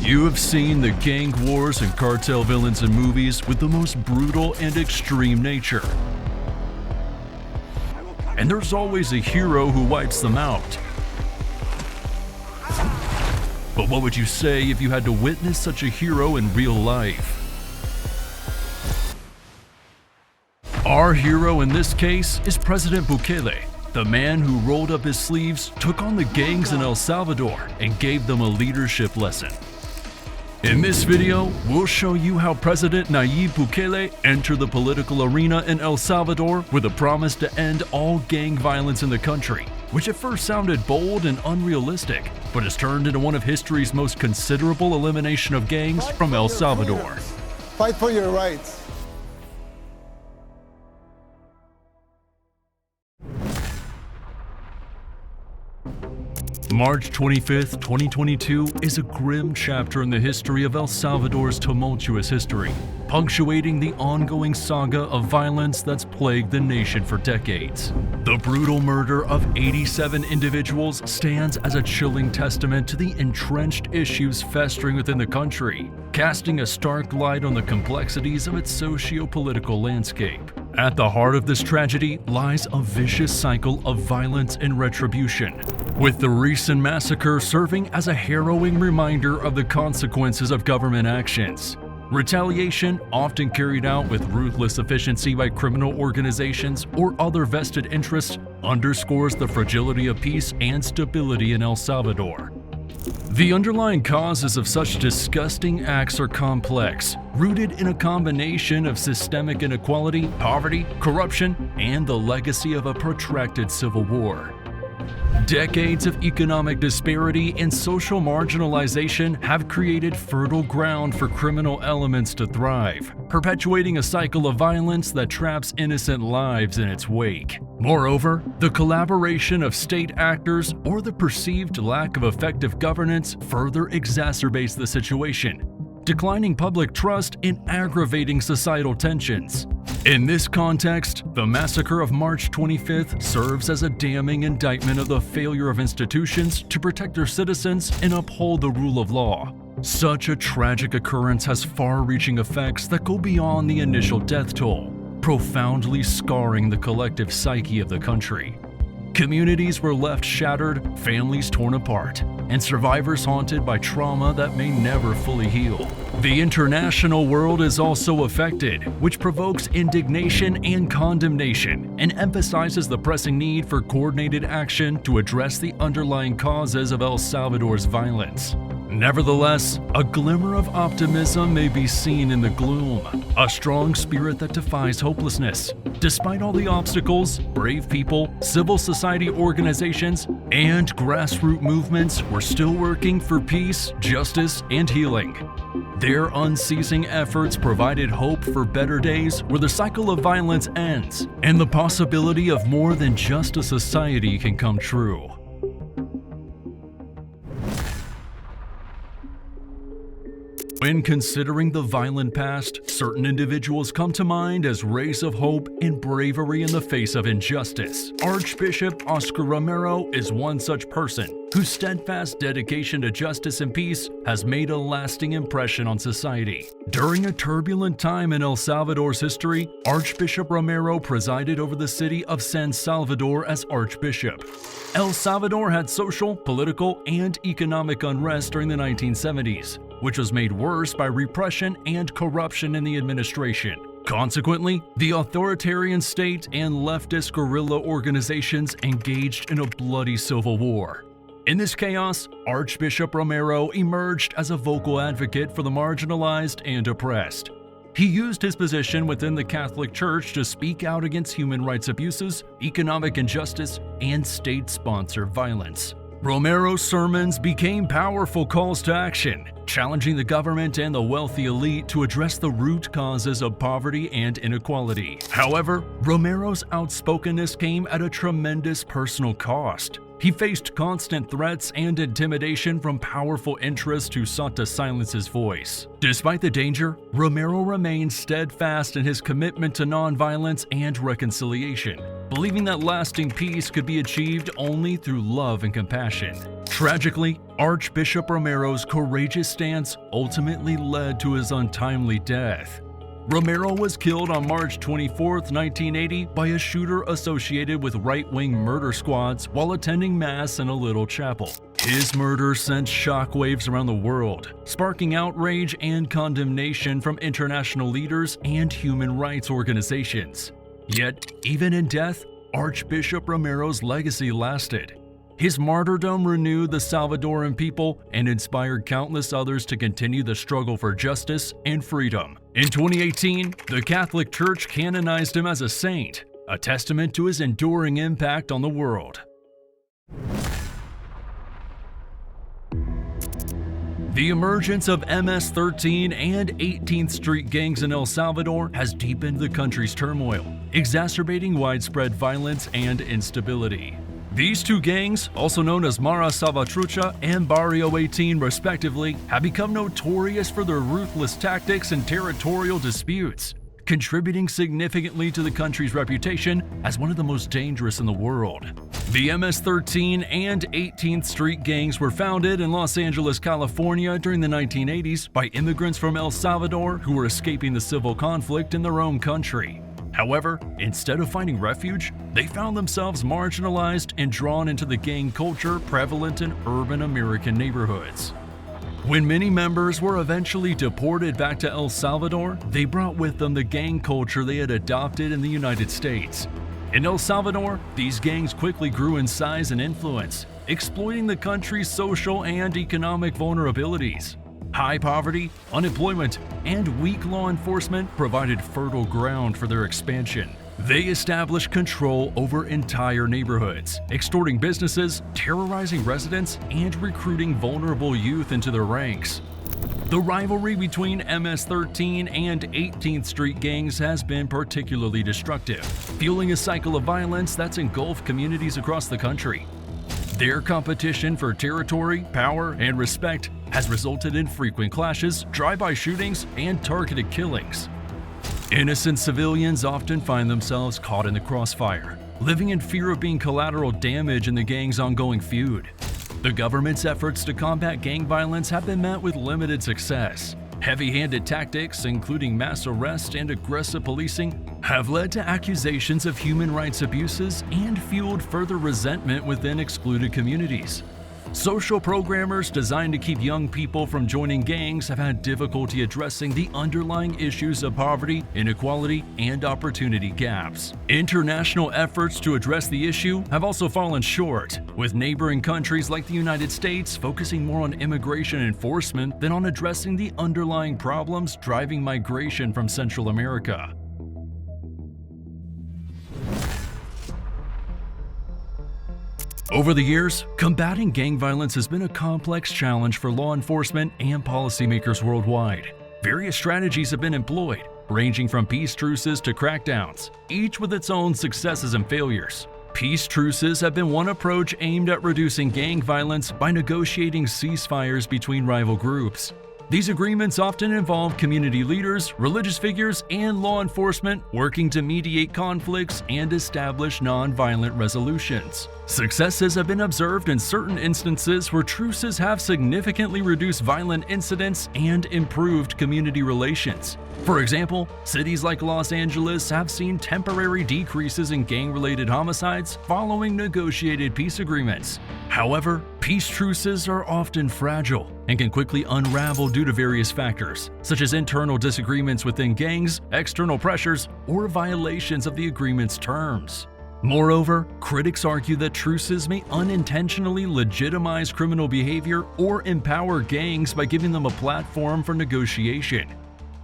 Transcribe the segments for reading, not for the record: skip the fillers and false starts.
You have seen the gang wars and cartel villains in movies with the most brutal and extreme nature. And there's always a hero who wipes them out. But what would you say if you had to witness such a hero in real life? Our hero in this case is President Bukele, the man who rolled up his sleeves, took on the gangs in El Salvador, and gave them a leadership lesson. In this video, we'll show you how President Nayib Bukele entered the political arena in El Salvador with a promise to end all gang violence in the country, which at first sounded bold and unrealistic, but has turned into one of history's most considerable elimination of gangs from El Salvador. Fight for your rights. March 25th, 2022 is a grim chapter in the history of El Salvador's tumultuous history, punctuating the ongoing saga of violence that's plagued the nation for decades. The brutal murder of 87 individuals stands as a chilling testament to the entrenched issues festering within the country, casting a stark light on the complexities of its socio-political landscape. At the heart of this tragedy lies a vicious cycle of violence and retribution, with the recent massacre serving as a harrowing reminder of the consequences of government actions. Retaliation, often carried out with ruthless efficiency by criminal organizations or other vested interests, underscores the fragility of peace and stability in El Salvador. The underlying causes of such disgusting acts are complex, rooted in a combination of systemic inequality, poverty, corruption, and the legacy of a protracted civil war. Decades of economic disparity and social marginalization have created fertile ground for criminal elements to thrive, perpetuating a cycle of violence that traps innocent lives in its wake. Moreover, the collaboration of state actors or the perceived lack of effective governance further exacerbates the situation, declining public trust and aggravating societal tensions. In this context, the massacre of March 25th serves as a damning indictment of the failure of institutions to protect their citizens and uphold the rule of law. Such a tragic occurrence has far-reaching effects that go beyond the initial death toll, profoundly scarring the collective psyche of the country. Communities were left shattered, families torn apart, and survivors haunted by trauma that may never fully heal. The international world is also affected, which provokes indignation and condemnation and emphasizes the pressing need for coordinated action to address the underlying causes of El Salvador's violence. Nevertheless, a glimmer of optimism may be seen in the gloom, a strong spirit that defies hopelessness. Despite all the obstacles, brave people, civil society organizations, and grassroots movements were still working for peace, justice, and healing. Their unceasing efforts provided hope for better days where the cycle of violence ends and the possibility of more than just a society can come true. When considering the violent past, certain individuals come to mind as rays of hope and bravery in the face of injustice. Archbishop Oscar Romero is one such person whose steadfast dedication to justice and peace has made a lasting impression on society. During a turbulent time in El Salvador's history, Archbishop Romero presided over the city of San Salvador as Archbishop. El Salvador had social, political, and economic unrest during the 1970s, which was made worse by repression and corruption in the administration. Consequently, the authoritarian state and leftist guerrilla organizations engaged in a bloody civil war. In this chaos, Archbishop Romero emerged as a vocal advocate for the marginalized and oppressed. He used his position within the Catholic Church to speak out against human rights abuses, economic injustice, and state-sponsored violence. Romero's sermons became powerful calls to action, challenging the government and the wealthy elite to address the root causes of poverty and inequality. However, Romero's outspokenness came at a tremendous personal cost. He faced constant threats and intimidation from powerful interests who sought to silence his voice. Despite the danger, Romero remained steadfast in his commitment to nonviolence and reconciliation, believing that lasting peace could be achieved only through love and compassion. Tragically, Archbishop Romero's courageous stance ultimately led to his untimely death. Romero was killed on March 24, 1980 by a shooter associated with right-wing murder squads while attending Mass in a little chapel. His murder sent shockwaves around the world, sparking outrage and condemnation from international leaders and human rights organizations. Yet, even in death, Archbishop Romero's legacy lasted. His martyrdom renewed the Salvadoran people and inspired countless others to continue the struggle for justice and freedom. In 2018, the Catholic Church canonized him as a saint, a testament to his enduring impact on the world. The emergence of MS-13 and 18th Street gangs in El Salvador has deepened the country's turmoil, exacerbating widespread violence and instability. These two gangs, also known as Mara Salvatrucha and Barrio 18 respectively, have become notorious for their ruthless tactics and territorial disputes, contributing significantly to the country's reputation as one of the most dangerous in the world. The MS-13 and 18th Street gangs were founded in Los Angeles, California during the 1980s by immigrants from El Salvador who were escaping the civil conflict in their own country. However, instead of finding refuge, they found themselves marginalized and drawn into the gang culture prevalent in urban American neighborhoods. When many members were eventually deported back to El Salvador, they brought with them the gang culture they had adopted in the United States. In El Salvador, these gangs quickly grew in size and influence, exploiting the country's social and economic vulnerabilities. High poverty, unemployment, and weak law enforcement provided fertile ground for their expansion. They established control over entire neighborhoods, extorting businesses, terrorizing residents, and recruiting vulnerable youth into their ranks. The rivalry between MS-13 and 18th Street gangs has been particularly destructive, fueling a cycle of violence that's engulfed communities across the country. Their competition for territory, power, and respect has resulted in frequent clashes, drive-by shootings, and targeted killings. Innocent civilians often find themselves caught in the crossfire, living in fear of being collateral damage in the gang's ongoing feud. The government's efforts to combat gang violence have been met with limited success. Heavy-handed tactics, including mass arrest and aggressive policing, have led to accusations of human rights abuses and fueled further resentment within excluded communities. Social programmers designed to keep young people from joining gangs have had difficulty addressing the underlying issues of poverty, inequality, and opportunity gaps. International efforts to address the issue have also fallen short, with neighboring countries like the United States focusing more on immigration enforcement than on addressing the underlying problems driving migration from Central America. Over the years, combating gang violence has been a complex challenge for law enforcement and policymakers worldwide. Various strategies have been employed, ranging from peace truces to crackdowns, each with its own successes and failures. Peace truces have been one approach aimed at reducing gang violence by negotiating ceasefires between rival groups. These agreements often involve community leaders, religious figures, and law enforcement working to mediate conflicts and establish non-violent resolutions. Successes have been observed in certain instances where truces have significantly reduced violent incidents and improved community relations. For example, cities like Los Angeles have seen temporary decreases in gang-related homicides following negotiated peace agreements. However, peace truces are often fragile and can quickly unravel due to various factors, such as internal disagreements within gangs, external pressures, or violations of the agreement's terms. Moreover, critics argue that truces may unintentionally legitimize criminal behavior or empower gangs by giving them a platform for negotiation.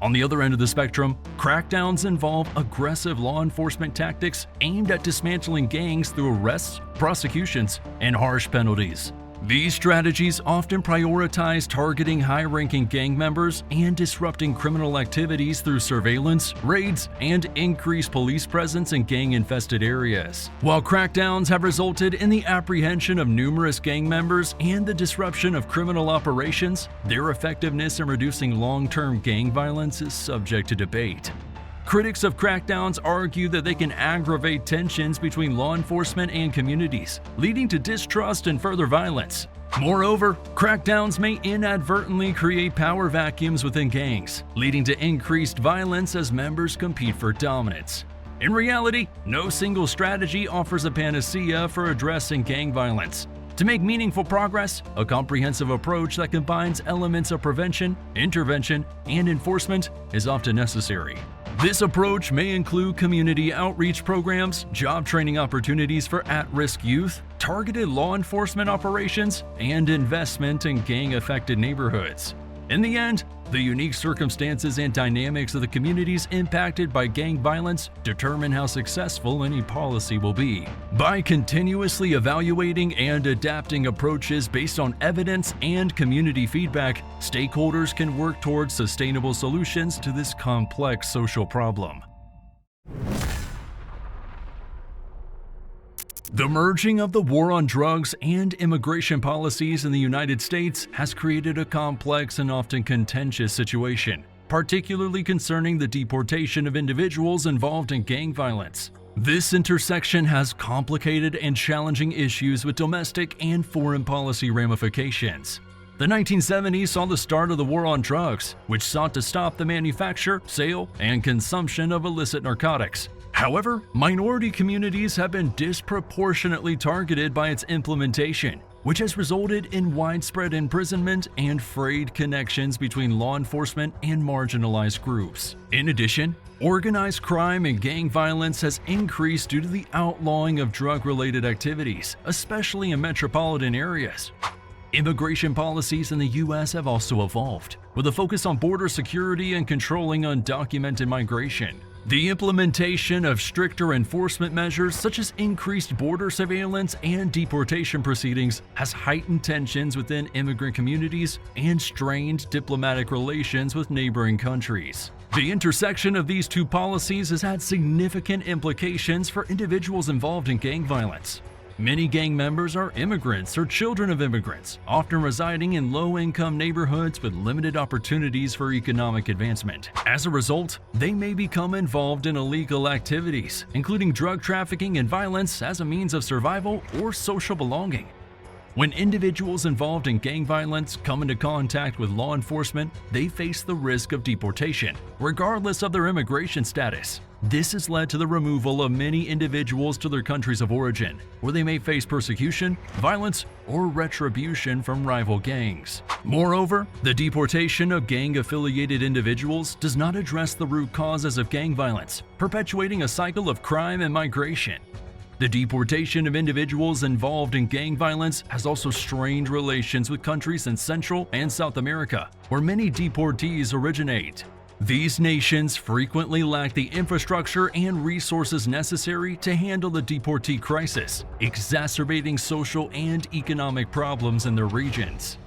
On the other end of the spectrum, crackdowns involve aggressive law enforcement tactics aimed at dismantling gangs through arrests, prosecutions, and harsh penalties. These strategies often prioritize targeting high-ranking gang members and disrupting criminal activities through surveillance, raids, and increased police presence in gang-infested areas. While crackdowns have resulted in the apprehension of numerous gang members and the disruption of criminal operations, their effectiveness in reducing long-term gang violence is subject to debate. Critics of crackdowns argue that they can aggravate tensions between law enforcement and communities, leading to distrust and further violence. Moreover, crackdowns may inadvertently create power vacuums within gangs, leading to increased violence as members compete for dominance. In reality, no single strategy offers a panacea for addressing gang violence. To make meaningful progress, a comprehensive approach that combines elements of prevention, intervention, and enforcement is often necessary. This approach may include community outreach programs, job training opportunities for at-risk youth, targeted law enforcement operations, and investment in gang-affected neighborhoods. In the end, the unique circumstances and dynamics of the communities impacted by gang violence determine how successful any policy will be. By continuously evaluating and adapting approaches based on evidence and community feedback, stakeholders can work towards sustainable solutions to this complex social problem. The merging of the war on drugs and immigration policies in the United States has created a complex and often contentious situation, particularly concerning the deportation of individuals involved in gang violence. This intersection has complicated and challenging issues with domestic and foreign policy ramifications. The 1970s saw the start of the war on drugs, which sought to stop the manufacture, sale, and consumption of illicit narcotics. However, minority communities have been disproportionately targeted by its implementation, which has resulted in widespread imprisonment and frayed connections between law enforcement and marginalized groups. In addition, organized crime and gang violence has increased due to the outlawing of drug-related activities, especially in metropolitan areas. Immigration policies in the U.S. have also evolved, with a focus on border security and controlling undocumented migration. The implementation of stricter enforcement measures such as increased border surveillance and deportation proceedings has heightened tensions within immigrant communities and strained diplomatic relations with neighboring countries. The intersection of these two policies has had significant implications for individuals involved in gang violence. Many gang members are immigrants or children of immigrants, often residing in low-income neighborhoods with limited opportunities for economic advancement. As a result, they may become involved in illegal activities, including drug trafficking and violence as a means of survival or social belonging. When individuals involved in gang violence come into contact with law enforcement, they face the risk of deportation, regardless of their immigration status. This has led to the removal of many individuals to their countries of origin, where they may face persecution, violence, or retribution from rival gangs. Moreover, the deportation of gang-affiliated individuals does not address the root causes of gang violence, perpetuating a cycle of crime and migration. The deportation of individuals involved in gang violence has also strained relations with countries in Central and South America, where many deportees originate. These nations frequently lack the infrastructure and resources necessary to handle the deportee crisis, exacerbating social and economic problems in their regions.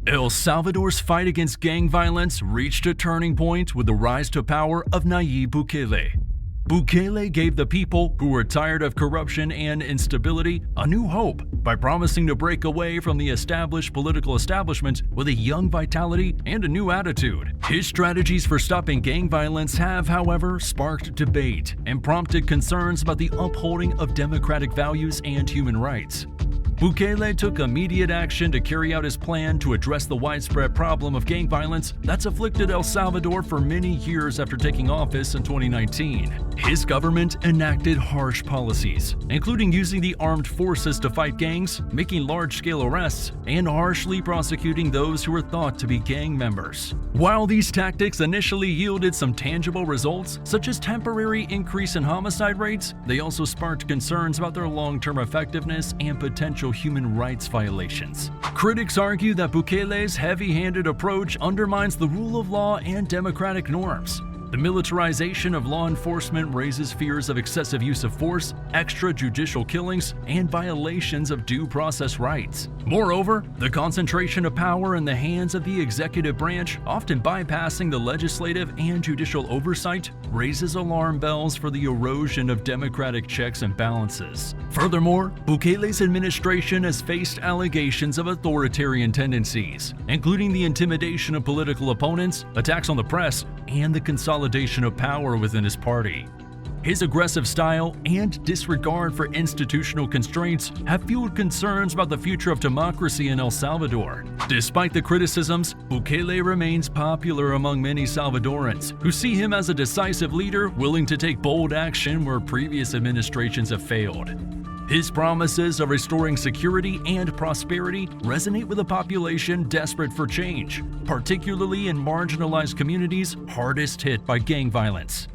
El Salvador's fight against gang violence reached a turning point with the rise to power of Nayib Bukele. Bukele gave the people, who were tired of corruption and instability, a new hope by promising to break away from the established political establishment with a young vitality and a new attitude. His strategies for stopping gang violence have, however, sparked debate and prompted concerns about the upholding of democratic values and human rights. Bukele took immediate action to carry out his plan to address the widespread problem of gang violence that's afflicted El Salvador for many years after taking office in 2019. His government enacted harsh policies, including using the armed forces to fight gangs, making large-scale arrests, and harshly prosecuting those who were thought to be gang members. While these tactics initially yielded some tangible results, such as temporary increase in homicide rates, they also sparked concerns about their long-term effectiveness and potential human rights violations. Critics argue that Bukele's heavy-handed approach undermines the rule of law and democratic norms. The militarization of law enforcement raises fears of excessive use of force, extrajudicial killings, and violations of due process rights. Moreover, the concentration of power in the hands of the executive branch, often bypassing the legislative and judicial oversight, raises alarm bells for the erosion of democratic checks and balances. Furthermore, Bukele's administration has faced allegations of authoritarian tendencies, including the intimidation of political opponents, attacks on the press, and the consolidation of power within his party. His aggressive style and disregard for institutional constraints have fueled concerns about the future of democracy in El Salvador. Despite the criticisms, Bukele remains popular among many Salvadorans, who see him as a decisive leader willing to take bold action where previous administrations have failed. His promises of restoring security and prosperity resonate with a population desperate for change, particularly in marginalized communities hardest hit by gang violence.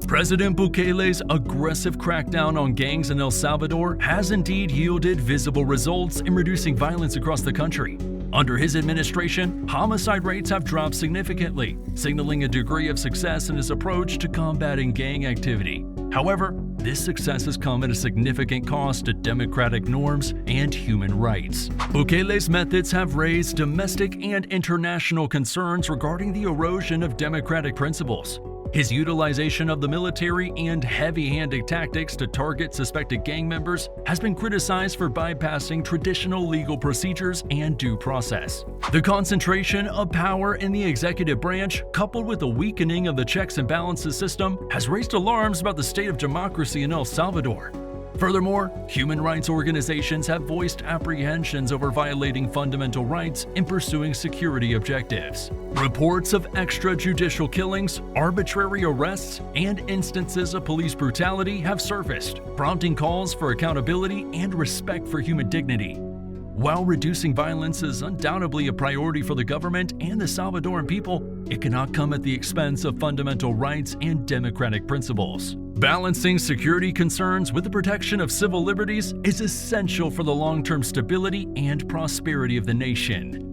President Bukele's aggressive crackdown on gangs in El Salvador has indeed yielded visible results in reducing violence across the country. Under his administration, homicide rates have dropped significantly, signaling a degree of success in his approach to combating gang activity. However, this success has come at a significant cost to democratic norms and human rights. Bukele's methods have raised domestic and international concerns regarding the erosion of democratic principles. His utilization of the military and heavy-handed tactics to target suspected gang members has been criticized for bypassing traditional legal procedures and due process. The concentration of power in the executive branch, coupled with the weakening of the checks and balances system, has raised alarms about the state of democracy in El Salvador. Furthermore, human rights organizations have voiced apprehensions over violating fundamental rights in pursuing security objectives. Reports of extrajudicial killings, arbitrary arrests, and instances of police brutality have surfaced, prompting calls for accountability and respect for human dignity. While reducing violence is undoubtedly a priority for the government and the Salvadoran people, it cannot come at the expense of fundamental rights and democratic principles. Balancing security concerns with the protection of civil liberties is essential for the long-term stability and prosperity of the nation.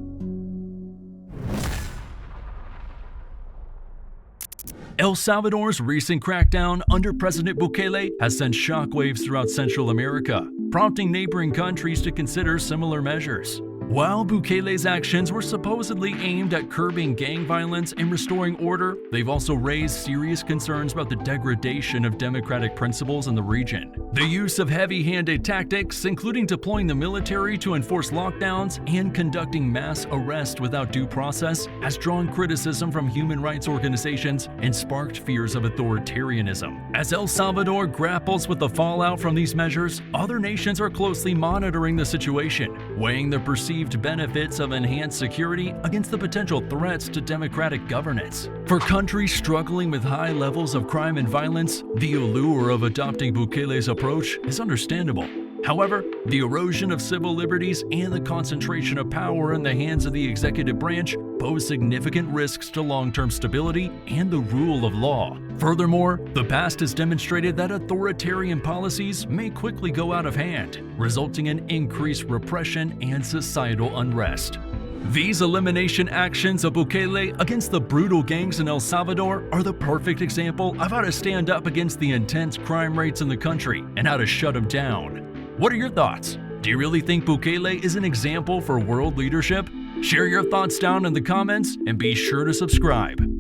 El Salvador's recent crackdown under President Bukele has sent shockwaves throughout Central America, prompting neighboring countries to consider similar measures. While Bukele's actions were supposedly aimed at curbing gang violence and restoring order, they've also raised serious concerns about the degradation of democratic principles in the region. The use of heavy-handed tactics, including deploying the military to enforce lockdowns and conducting mass arrests without due process, has drawn criticism from human rights organizations and sparked fears of authoritarianism. As El Salvador grapples with the fallout from these measures, other nations are closely monitoring the situation, weighing the perceived benefits of enhanced security against the potential threats to democratic governance. For countries struggling with high levels of crime and violence, the allure of adopting Bukele's approach is understandable. However, the erosion of civil liberties and the concentration of power in the hands of the executive branch pose significant risks to long-term stability and the rule of law. Furthermore, the past has demonstrated that authoritarian policies may quickly go out of hand, resulting in increased repression and societal unrest. These elimination actions of Bukele against the brutal gangs in El Salvador are the perfect example of how to stand up against the intense crime rates in the country and how to shut them down. What are your thoughts? Do you really think Bukele is an example for world leadership? Share your thoughts down in the comments and be sure to subscribe.